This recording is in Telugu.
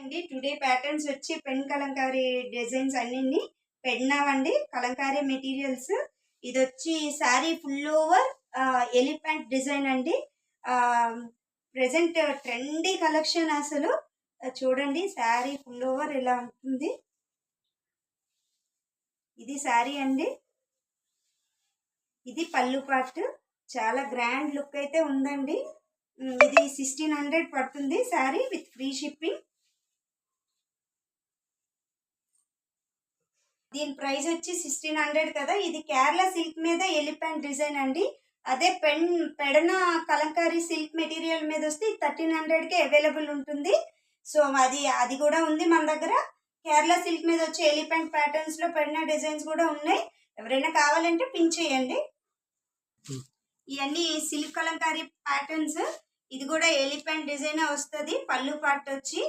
అండి టుడే ప్యాటర్న్స్ వచ్చి పెన్ కలంకారీ డిజైన్స్ అన్ని పెట్టినామండి. కలంకారీ మెటీరియల్స్ ఇది వచ్చి sari full over elephant design అండి. ప్రెసెంట్ ట్రెండీ కలెక్షన్ అసలు. చూడండి శారీ ఫుల్ ఓవర్ ఇలా ఉంటుంది. ఇది శారీ అండి, ఇది పళ్ళు పార్ట్. చాలా గ్రాండ్ లుక్ అయితే ఉందండి. ఇది 1600 పడుతుంది శారీ విత్ ఫ్రీ షిప్పింగ్. దీని ప్రైస్ వచ్చి 1600 కదా. ఇది కేరళ సిల్క్ మీద ఎలిఫెంట్ డిజైన్ అండి. అదే పెడన కలంకారీ సిల్క్ మెటీరియల్ మీద వస్తే 1300కే అవైలబుల్ ఉంటుంది. సో అది కూడా ఉంది మన దగ్గర. కేరళ సిల్క్ మీద వచ్చే ఎలిఫెంట్ ప్యాటర్న్స్ లో పెడన డిజైన్స్ కూడా ఉన్నాయి. ఎవరైనా కావాలంటే పిన్ చేయండి. ఇవన్నీ సిల్క్ కలంకారీ ప్యాటర్న్స్. ఇది కూడా ఎలిఫెంట్ డిజైన్ వస్తుంది. పళ్ళు పార్ట్ వచ్చి